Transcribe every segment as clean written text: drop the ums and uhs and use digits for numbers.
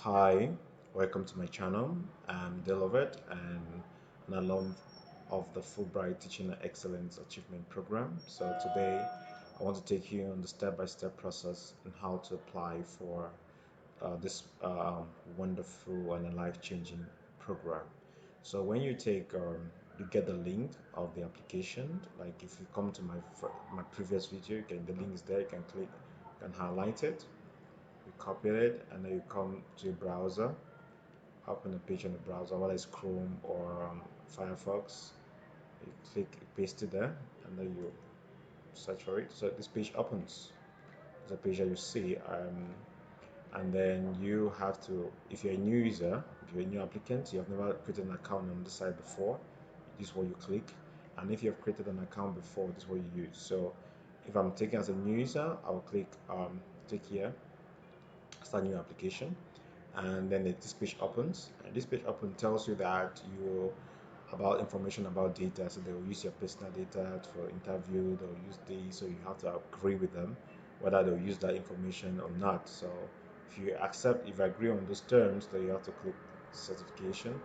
Hi, welcome to my channel. I'm Delavet and an alum of the Fulbright Teaching and Excellence Achievement Program. So today I want to take you on the step-by-step process on how to apply for this wonderful and life-changing program. So when you get the link of the application. Like if you come to my previous video, the link is there. You can click, you can highlight it, you copy it, and then you come to your browser, open a page on the browser, whether it's Chrome or Firefox. You click, you paste it there, and then you search for it. So this page opens. It's a page that you see, and then you have to, if you're a new user, if you're a new applicant, you have never created an account on this site before, this is what you click. And if you have created an account before, this is what you use. So if I'm taking as a new user, I will click here, start new application, and then this page opens, and this page open tells you that you about information about data. So they will use your personal data for interview, they'll use these, so you have to agree with them whether they'll use that information or not. So if you agree on those terms, then you have to click certification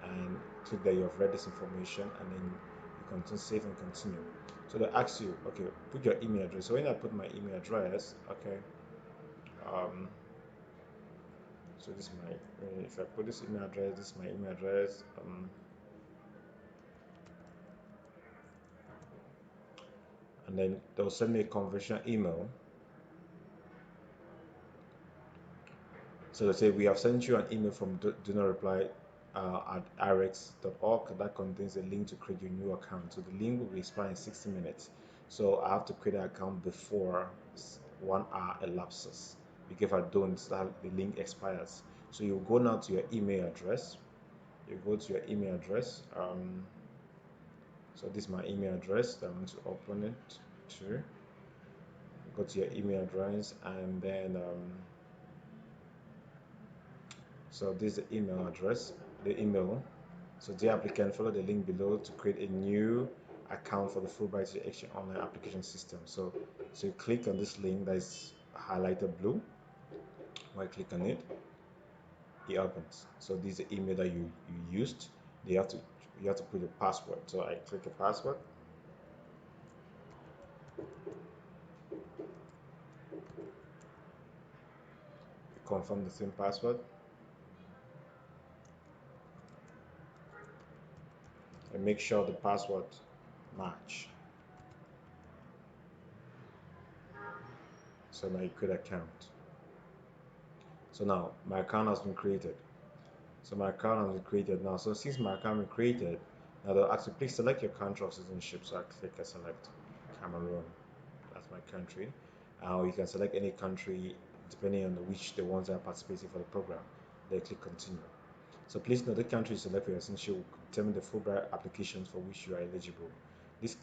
and click that you have read this information, and then you continue, save and continue. So they ask you, okay, put your email address. So when I put my email address, okay, um so this is my, if I put this email address, this is my email address, and then they'll send me a confirmation email. So they say, we have sent you an email from do not reply at rx.org that contains a link to create your new account. So the link will be expired in 60 minutes. So I have to create an account before 1 hour elapses. Because if I don't, the link expires. So you go now to your email address. You go to your email address. So this is my email address that I want to open it to. Go to your email address, and then so this is the email address, the email. So dear applicant, follow the link below to create a new account for the Fulbright Education online application system. So you click on this link that is highlighted blue. When I click on it, it opens. So this is the email that you used. You have to put a password. So I click a password. You confirm the same password and make sure the password match. So now you create an account. So now my account has been created. So my account has been created now. So since my account has been created, now they'll ask you, please select your country of citizenship. So I click, I select Cameroon. That's my country. You can select any country depending on which the ones that are participating for the program. Then click continue. So please note the country you select for your citizenship will determine the Fulbright applications for which you are eligible. This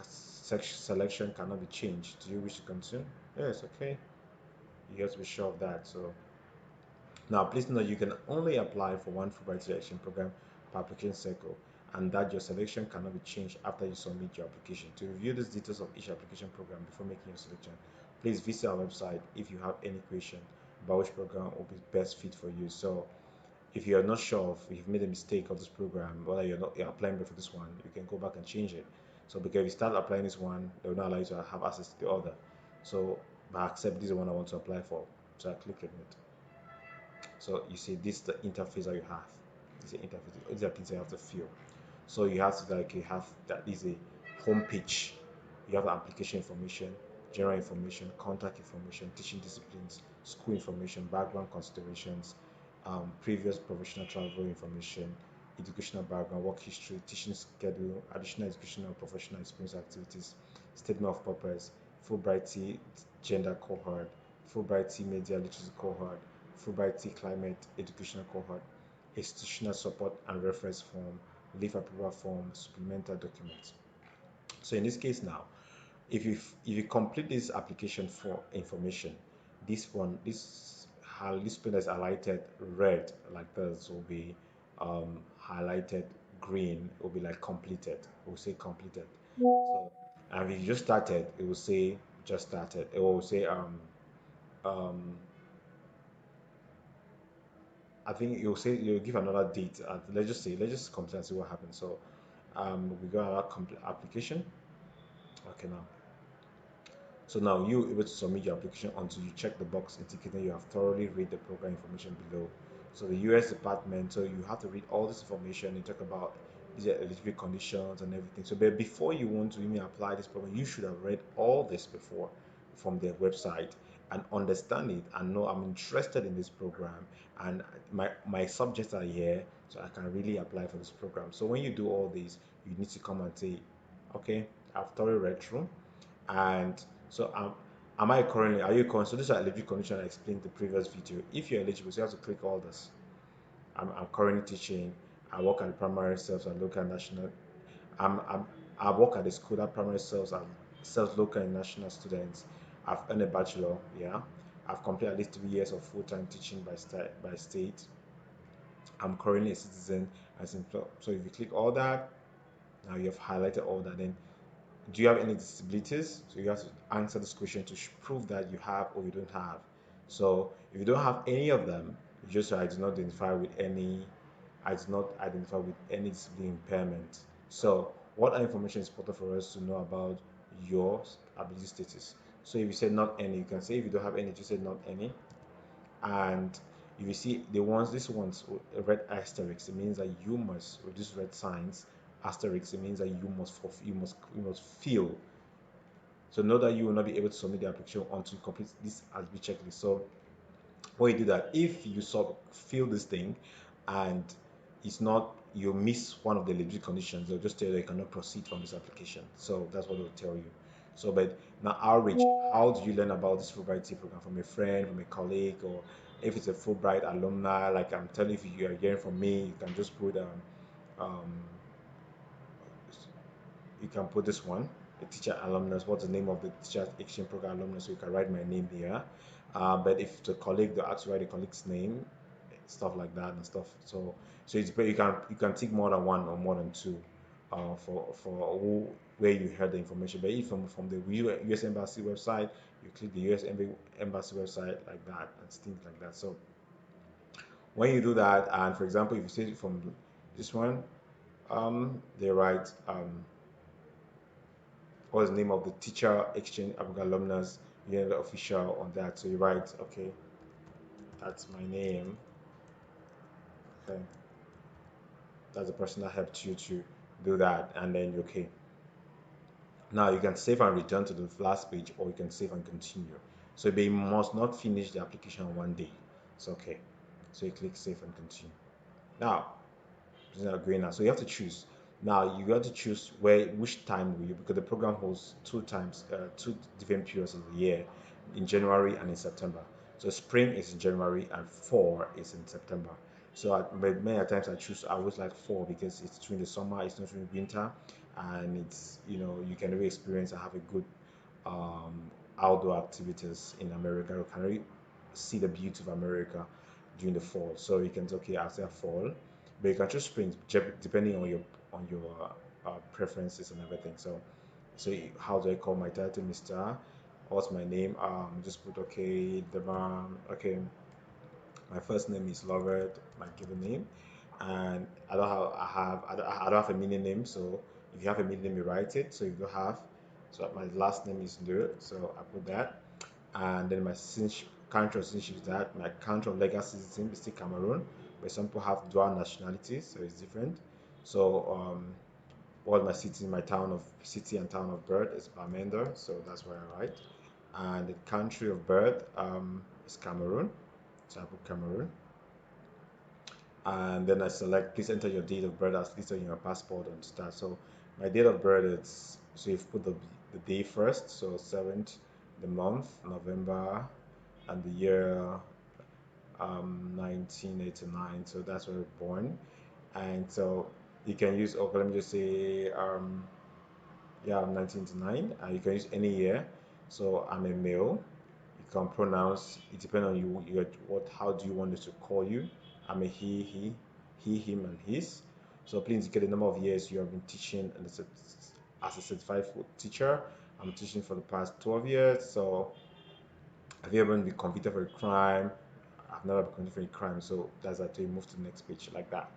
selection cannot be changed. Do you wish to continue? Yes, okay. You have to be sure of that. So now, please note you can only apply for one Fulbright selection program per application cycle, and that your selection cannot be changed after you submit your application. To review the details of each application program before making your selection, please visit our website if you have any question about which program will be best fit for you. So, if you are not sure if you've made a mistake of this program, whether you're applying for this one, you can go back and change it. So, because if you start applying this one, they will not allow you to have access to the other. So, but accept this is the one I want to apply for. So, I click on it. So you see, this is the interface that you have. This is the interface. These are things you have to fill. So you have to, like, you have that is a home page. You have application information, general information, contact information, teaching disciplines, school information, background considerations, previous professional travel information, educational background, work history, teaching schedule, additional educational professional experience activities, statement of purpose, Fulbright gender cohort, Fulbright media literacy cohort, Fulbright climate educational cohort, institutional support and reference form, leave approval form, supplemental documents. So in this case now, if you complete this application for information, this pen that's highlighted red like this will be highlighted green. It will be like completed. It will say completed. So and if you just started, it will say just started. It will say um I think you'll say you'll give another date. Let's just complete and see what happens. So we got our complete application. Okay, now. So now you able to submit your application until you check the box indicating you have thoroughly read the program information below. So the US department, so you have to read all this information and talk about these eligibility conditions and everything. So but before you want to even apply this program, you should have read all this before from their website and understand it and know I'm interested in this program and my subjects are here, so I can really apply for this program. So when you do all this, you need to come and say, okay, I've thoroughly read through and so am I currently, are you currently, so these are eligibility conditions I explained in the previous video. If you're eligible, so you have to click all this. I'm currently teaching. I work at the primary sales and local and national. I'm I work at the school that primary sales and sells local and national students. I've earned a bachelor, yeah. I've completed at least 3 years of full-time teaching by state. I'm currently a citizen as in so if you click all that, now you have highlighted all that, then do you have any disabilities? So you have to answer this question to prove that you have or you don't have. So if you don't have any of them, you just say, I do not identify with any disability impairment. So what information is important for us to know about your ability status? So if you say not any, you can say if you don't have any, just say not any. And if you see the ones, these ones, red asterisk, it means that you must, with these red signs, asterisk, it means that you must fill. So know that you will not be able to submit the application until you complete this ASB checklist. So when you do that, if you fill this thing and it's not, you miss one of the eligibility conditions, they'll just tell you you cannot proceed from this application. So that's what they'll tell you. So but now outreach, how do you learn about this Fulbright program? From a friend, from a colleague, or if it's a Fulbright alumni, like I'm telling you, if you are hearing from me, you can just put um you can put this one, the teacher alumnus, what's the name of the teacher exchange program alumnus, so you can write my name here. But if the colleague, they ask you write the colleague's name, stuff like that and stuff. So it's better you can take more than one or more than two for who, where you heard the information. But if from the US Embassy website, you click the Embassy website like that and things like that. So when you do that, and for example, if you say from this one, they write what's the name of the teacher exchange alumnus, you know, the official on that. So you write, okay, that's my name. Okay, that's the person that helped you to do that, and then okay. Now you can save and return to the last page, or you can save and continue. So they must not finish the application on one day. So okay, so you click save and continue. Now it's not going now. So you have to choose. Now you have to choose which time will you, because the program holds two different periods of the year, in January and in September. So spring is in January and fall is in September. So but many times I always like fall because it's during the summer, it's not during winter, and it's you can really experience and have a good outdoor activities in America. You can really see the beauty of America during the fall. So you can say, okay, after fall, but you can choose spring depending on your preferences and everything. So how do I call my title, Mr. What's my name? Just put okay, okay. My first name is Lovett, my given name, and I don't have a middle name. So if you have a middle name, you write it. So if you don't have, so my last name is Nur, so I put that, and then my country of citizenship is that my country of legal citizen is still Cameroon, but some people have dual nationality, so it's different. So what my city and town of birth is Bamenda, so that's where I write, and the country of birth is Cameroon, so I put Cameroon, and then I select please enter your date of birth as listed in your passport and start. So my date of birth is, so you've put the day first, so 7th, the month November, and the year 1989, so that's where I was born. And so you can use, okay, let me just say yeah, I'm 1989, and you can use any year. So I'm a male. You can pronounce, it depends on how do you want us to call you. I'm a he, him, and his. So please indicate the number of years you have been teaching as a certified teacher. I'm teaching for the past 12 years. So have you ever been convicted for a crime? I've never been convicted for a crime, so that's until you move to the next page like that.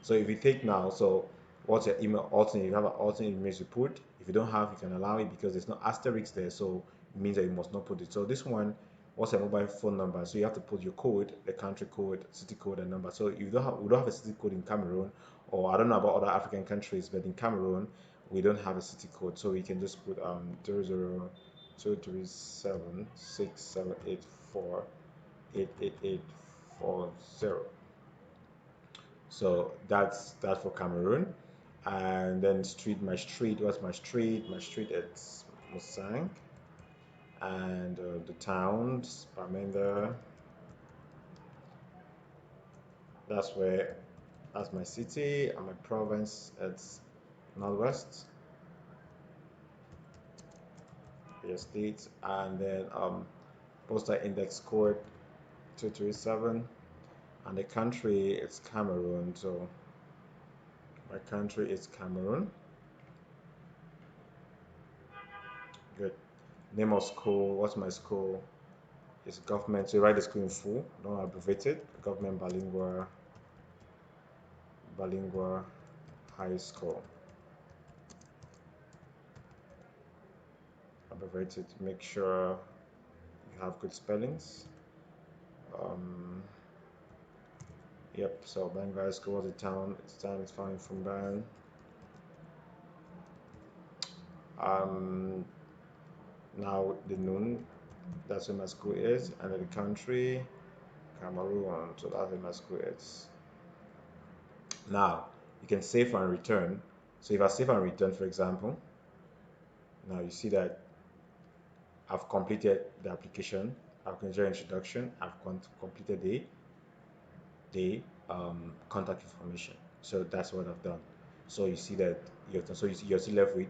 So if you take now, so what's your email alternate? If you have an alternate email you put. If you don't have, you can allow it because there's no asterisk there, so it means that you must not put it. So this one, what's your mobile phone number? So you have to put your code, the country code, city code, and number. So if you don't have, we don't have a city code in Cameroon, or I don't know about other African countries, but in Cameroon, we don't have a city code, so we can just put 0023768848840. So that's for Cameroon. And then street, my street, what's my street? My street, it's Musang. And the towns, Bamenda, that's where, that's my city. And my province, it's Northwest, your state. And then postal index code 237. And the country, it's Cameroon. So my country is Cameroon. Good. Name of school, what's my school? It's government, so you write the school in full, don't abbreviate it. Government bilingual high school. Abbreviate it, make sure you have good spellings. Um, yep, so Bilingual high school was the town, its town is found in Fulbright. Um, now the noon, that's where my school is, and then the country, Cameroon, so that's where my school is. Now, you can save and return. So if I save and return, for example, now you see that I've completed the application, I've completed introduction, I've completed the contact information. So that's what I've done. So you see that you're still left with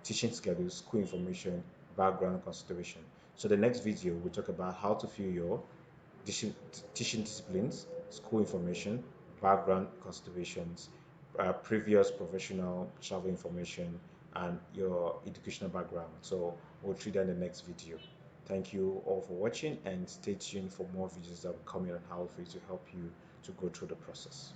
teaching schedule, school information, background consideration. So the next video we'll talk about how to fill your teaching, teaching disciplines, school information, background considerations, previous professional travel information, and your educational background. So we'll treat that in the next video. Thank you all for watching and stay tuned for more videos that will come in on how for you to help you to go through the process.